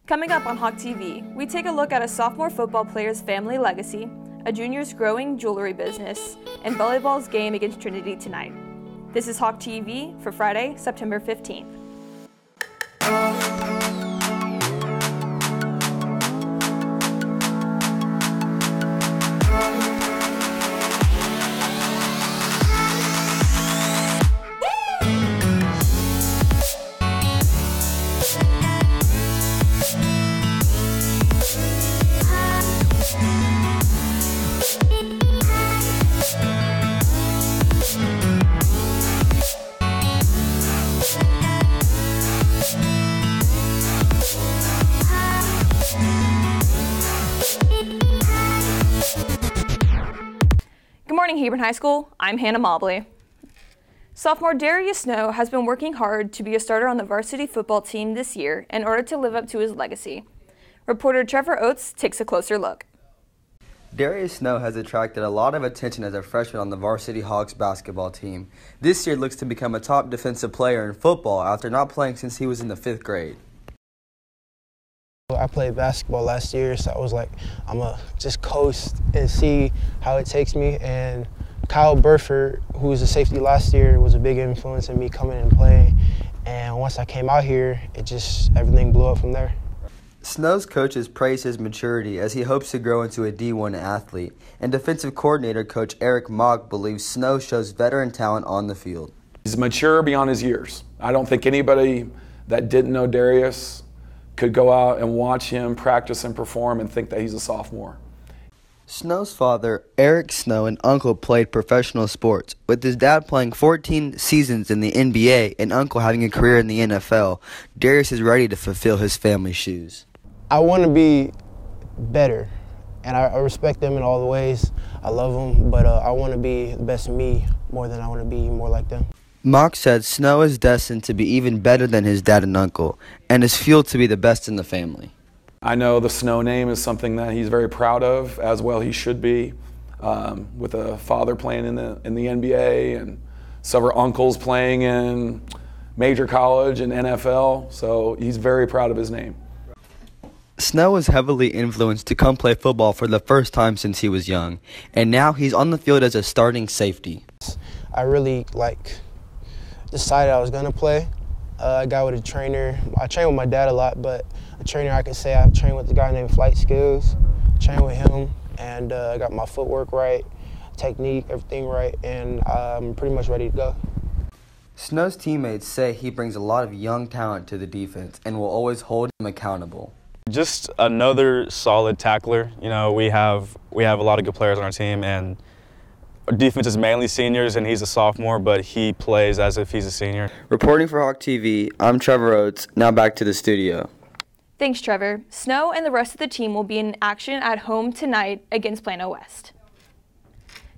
Coming up on HawkTV, we take a look at a sophomore football player's family legacy, a junior's growing jewelry business, and volleyball's game against Trinity tonight. This is HawkTV for Friday, September 15th. Good morning, Hebron High School. I'm Hannah Mobley. Sophomore Darius Snow has been working hard to be a starter on the varsity football team this year in order to live up to his legacy. Reporter Trevor Oates takes a closer look. Darius Snow has attracted a lot of attention as a freshman on the varsity Hawks basketball team. This year looks to become a top defensive player in football after not playing since he was in the 5th grade. I played basketball last year, so I was like, I'm going to just coast and see how it takes me. And Kyle Burford, who was a safety last year, was a big influence in me coming and playing. And once I came out here, everything blew up from there. Snow's coaches praise his maturity as he hopes to grow into a D1 athlete. And defensive coordinator Coach Eric Mock believes Snow shows veteran talent on the field. He's mature beyond his years. I don't think anybody that didn't know Darius could go out and watch him practice and perform and think that he's a sophomore. Snow's father, Eric Snow, and uncle played professional sports, with his dad playing 14 seasons in the NBA and uncle having a career in the NFL. Darius is ready to fulfill his family's shoes. I want to be better, and I respect them in all the ways. I love them, but I want to be the best me more than I want to be more like them. Mock said Snow is destined to be even better than his dad and uncle, and is fueled to be the best in the family. I know the Snow name is something that he's very proud of, as well he should be, with a father playing in the NBA and several uncles playing in major college and NFL, so he's very proud of his name. Snow was heavily influenced to come play football for the first time since he was young, and now he's on the field as a starting safety. I really decided I was going to play. I got with a trainer. I trained with my dad a lot, but a trainer, I can say I trained with a guy named Flight Skills. Trained with him, and I got my footwork right, technique, everything right, and I'm pretty much ready to go. Snow's teammates say he brings a lot of young talent to the defense and will always hold him accountable. Just another solid tackler. You know, we have a lot of good players on our team, and our defense is mainly seniors, and he's a sophomore, but he plays as if he's a senior. Reporting for HawkTV, I'm Trevor Oates. Now back to the studio. Thanks, Trevor. Snow and the rest of the team will be in action at home tonight against Plano West.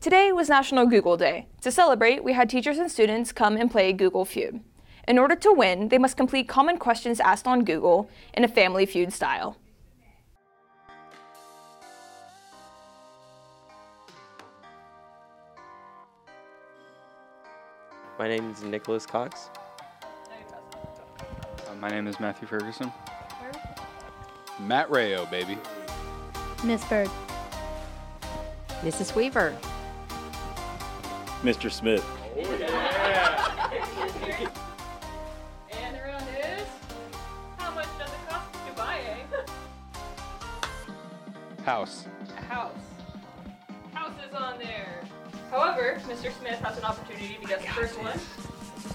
Today was National Google Day. To celebrate, we had teachers and students come and play Google Feud. In order to win, they must complete common questions asked on Google in a Family Feud style. My name is Nicholas Cox. My name is Matthew Ferguson. Matt Rayo, baby. Miss Bird. Mrs. Weaver. Mr. Smith. And the round is, how much does it cost to buy a House. house? House is on there. However, Mr. Smith has an opportunity to guess the first one.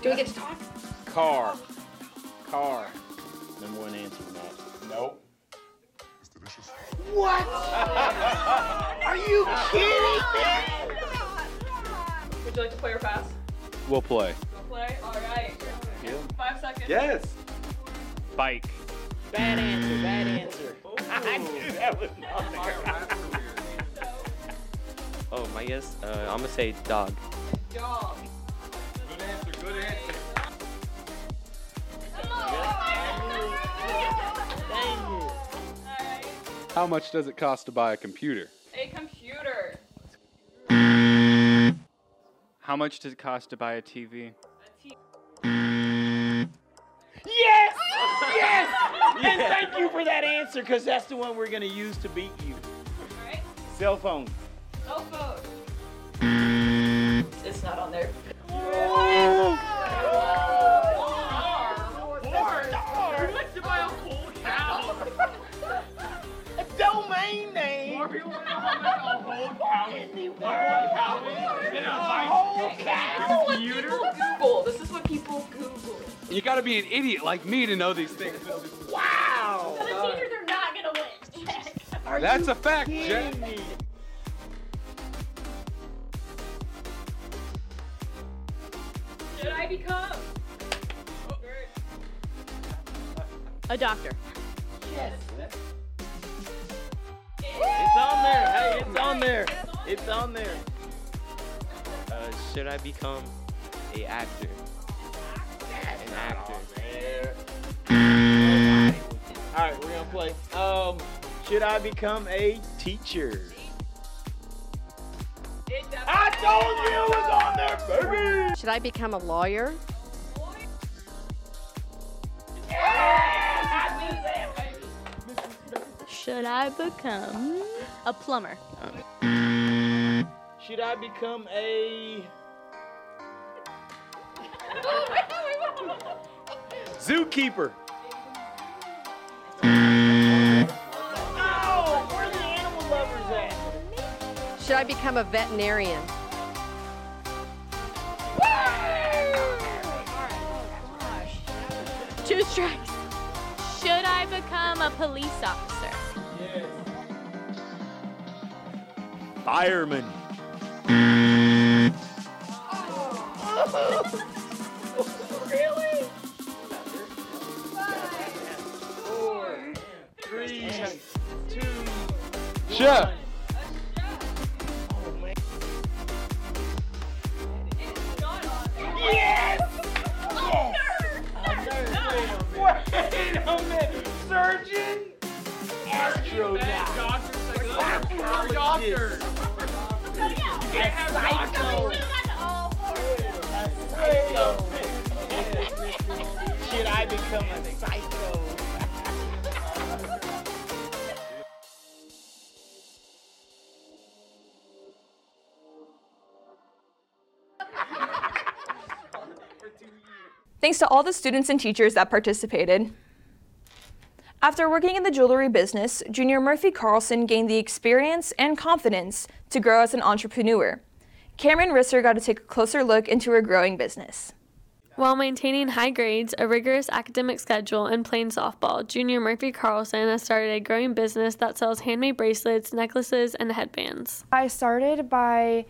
Do we get to talk? Car. Number one answer, Matt. Nope. What? Are you kidding me? Would you like to play or pass? We'll play. We'll play? All right. 5 seconds. Yes. Bike. Bad answer. I knew that was not there. Oh, my guess? I'm going to say dog. Dog. Good answer. How much does it cost to buy a computer? A computer. How much does it cost to buy a TV? A TV. Yes! Yes! And thank you for that answer, because that's the one we're going to use to beat you. All right. Cell phone. Cell phone. It's not on there. A domain name. More people want to a whole cow in the world. Google. This is what people Google. You got to be an idiot like me to know these things. Wow. So the teachers are not going to win. That's a fact, Jen. Should I become a doctor? Yes. It's on there. Hey, it's on there. It's on there. Should I become a actor? An actor. All right, we're gonna play. Should I become a teacher? I told you it was on there, baby. Should I become a lawyer? Should I become a plumber? Should I become a zookeeper? Oh, where are the animal lovers at? Should I become a veterinarian? Two strikes. Should I become a police officer? Yes. Fireman. Really? 5, 4, 3, 2, Chef. 1. Yes! Wait a minute! Surgeon? Astronaut. Doctor. Should I become a psycho? Thanks to all the students and teachers that participated. After working in the jewelry business, Junior Murphy Carlson gained the experience and confidence to grow as an entrepreneur. Cameron Risser got to take a closer look into her growing business. While maintaining high grades, a rigorous academic schedule, and playing softball, Junior Murphy Carlson has started a growing business that sells handmade bracelets, necklaces, and headbands. I started by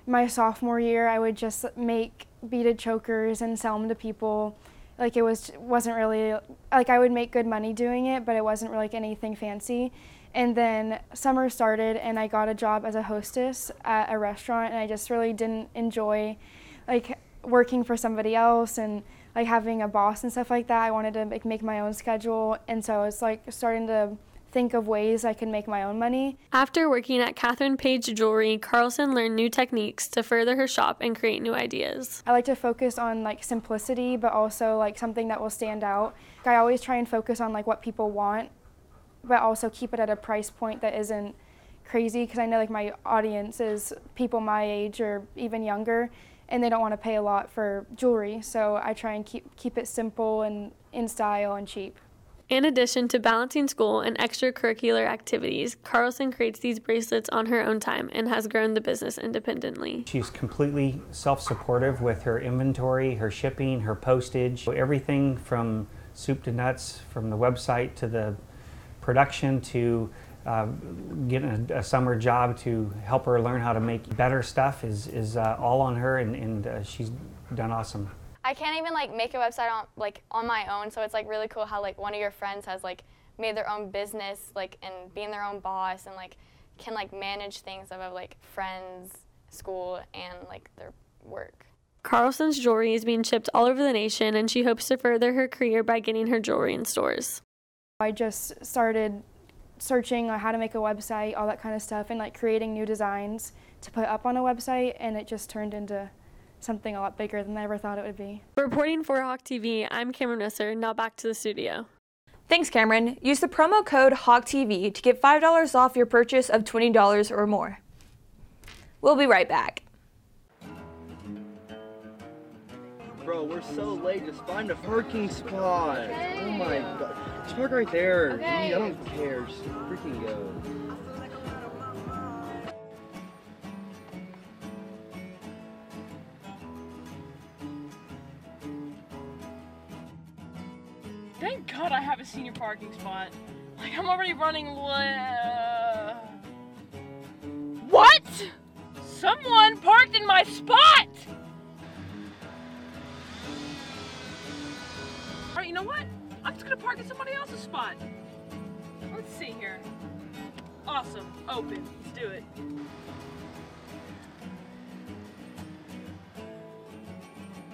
my sophomore year. I would just make beaded chokers and sell them to people. Like, it wasn't really, like, I would make good money doing it, but it wasn't really like anything fancy. And then summer started and I got a job as a hostess at a restaurant, and I just really didn't enjoy like working for somebody else and like having a boss and stuff like that. I wanted to make my own schedule, and so I was like starting to think of ways I could make my own money. After working at Catherine Page Jewelry, Carlson learned new techniques to further her shop and create new ideas. I like to focus on like simplicity, but also like something that will stand out. I always try and focus on like what people want, but also keep it at a price point that isn't crazy, because I know like my audience is people my age or even younger, and they don't want to pay a lot for jewelry. So I try and keep it simple and in style and cheap. In addition to balancing school and extracurricular activities, Carlson creates these bracelets on her own time and has grown the business independently. She's completely self-supportive with her inventory, her shipping, her postage, everything from soup to nuts, from the website to the production to getting a summer job to help her learn how to make better stuff is all on her, and she's done awesome. I can't even like make a website on my own, so it's like really cool how like one of your friends has like made their own business like and being their own boss and like can like manage things of like friends, school, and like their work. Carlson's jewelry is being shipped all over the nation, and she hopes to further her career by getting her jewelry in stores. I just started searching on how to make a website, all that kind of stuff, and like creating new designs to put up on a website, and it just turned into something a lot bigger than I ever thought it would be. Reporting for HawkTV, I'm Cameron Risser. Now back to the studio. Thanks, Cameron. Use the promo code HawkTV to get $5 off your purchase of $20 or more. We'll be right back. Bro, we're so late. Just find a parking spot. Okay. Oh my god. Just park right there. Okay. Gee, I don't care. Just freaking go. Thank God I have a senior parking spot. Like, I'm already running What? Someone parked in my spot! Alright, you know what? I'm just gonna park in somebody else's spot. Let's see here. Awesome. Open. Let's do it.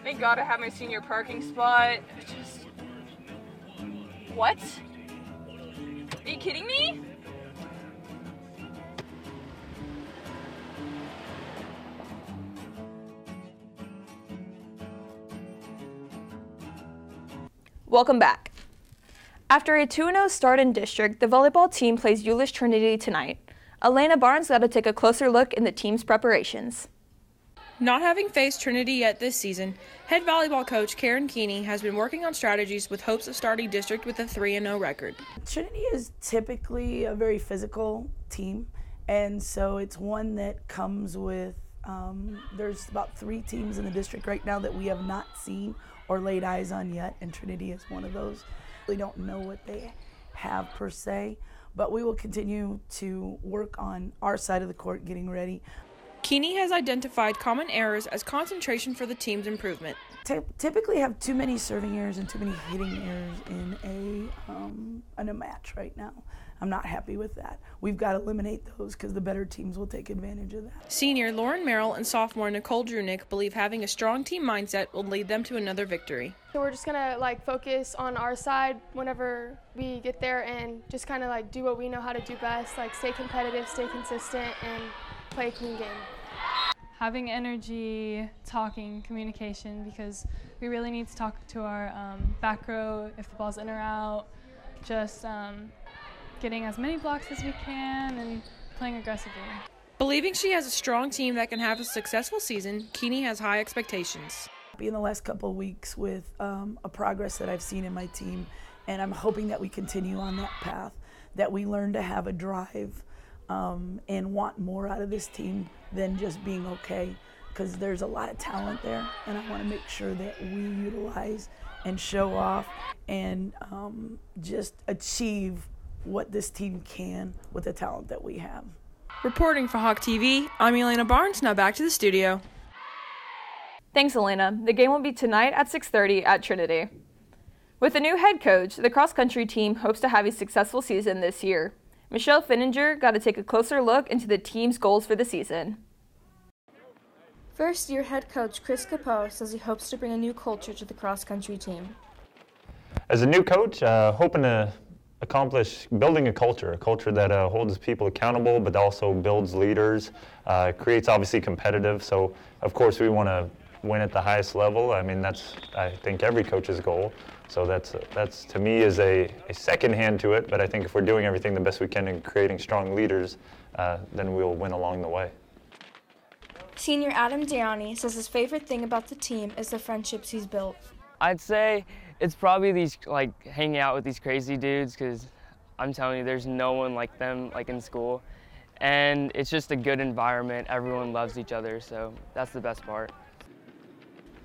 Thank God I have my senior parking spot. What? Are you kidding me? Welcome back. After a 2-0 start in district, the volleyball team plays Euless Trinity tonight. Elena Barnes got to take a closer look in the team's preparations. Not having faced Trinity yet this season, head volleyball coach Karen Keeney has been working on strategies with hopes of starting district with a 3-0 record. Trinity is typically a very physical team, and so it's one that comes with, there's about 3 teams in the district right now that we have not seen or laid eyes on yet, and Trinity is one of those. We don't know what they have per se, but we will continue to work on our side of the court getting ready. Keeney has identified common errors as concentration for the team's improvement. Typically have too many serving errors and too many hitting errors in a match right now. I'm not happy with that. We've got to eliminate those because the better teams will take advantage of that. Senior Lauren Merrill and sophomore Nicole Drunick believe having a strong team mindset will lead them to another victory. So we're just gonna focus on our side whenever we get there and just kind of do what we know how to do best, stay competitive, stay consistent, and play a clean game. Having energy, talking, communication, because we really need to talk to our back row if the ball's in or out, just getting as many blocks as we can and playing aggressively. Believing she has a strong team that can have a successful season, Keeney has high expectations. In the last couple of weeks with a progress that I've seen in my team, and I'm hoping that we continue on that path, that we learn to have a drive and want more out of this team than just being okay, because there's a lot of talent there, and I want to make sure that we utilize and show off and just achieve what this team can with the talent that we have. Reporting for HawkTV, I'm Elena Barnes. Now back to the studio. Thanks, Elena. The game will be tonight at 6:30 at Trinity. With a new head coach, the cross-country team hopes to have a successful season this year. Michelle Finninger got to take a closer look into the team's goals for the season. First-year head coach Chris Capot says he hopes to bring a new culture to the cross-country team. As a new coach, hoping to accomplish building a culture that holds people accountable, but also builds leaders, creates obviously competitive. So, of course, we want to win at the highest level. I mean, that's, I think, every coach's goal. So that's to me is a second hand to it, but I think if we're doing everything the best we can in creating strong leaders, then we'll win along the way. Senior Adam Deani says his favorite thing about the team is the friendships he's built. I'd say it's probably these, hanging out with these crazy dudes, because I'm telling you, there's no one like them, in school. And it's just a good environment. Everyone loves each other, so that's the best part.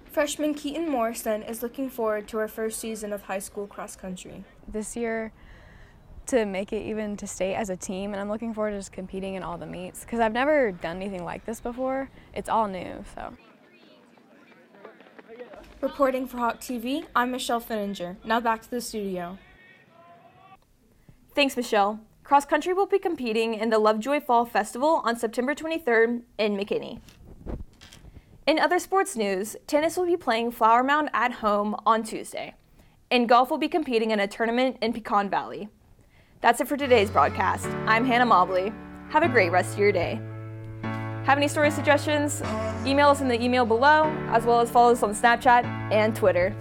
Freshman Keaton Morrison is looking forward to her first season of high school cross country. This year, to make it even to state as a team, and I'm looking forward to just competing in all the meets, because I've never done anything like this before. It's all new, so. Reporting for HawkTV, I'm Michelle Finninger. Now back to the studio. Thanks, Michelle. Cross country will be competing in the Lovejoy Fall Festival on September 23rd in McKinney. In other sports news, tennis will be playing Flower Mound at home on Tuesday, and golf will be competing in a tournament in Pecan Valley. That's it for today's broadcast. I'm Hannah Mobley. Have a great rest of your day. Have any story suggestions? Email us in the email below, as well as follow us on Snapchat and Twitter.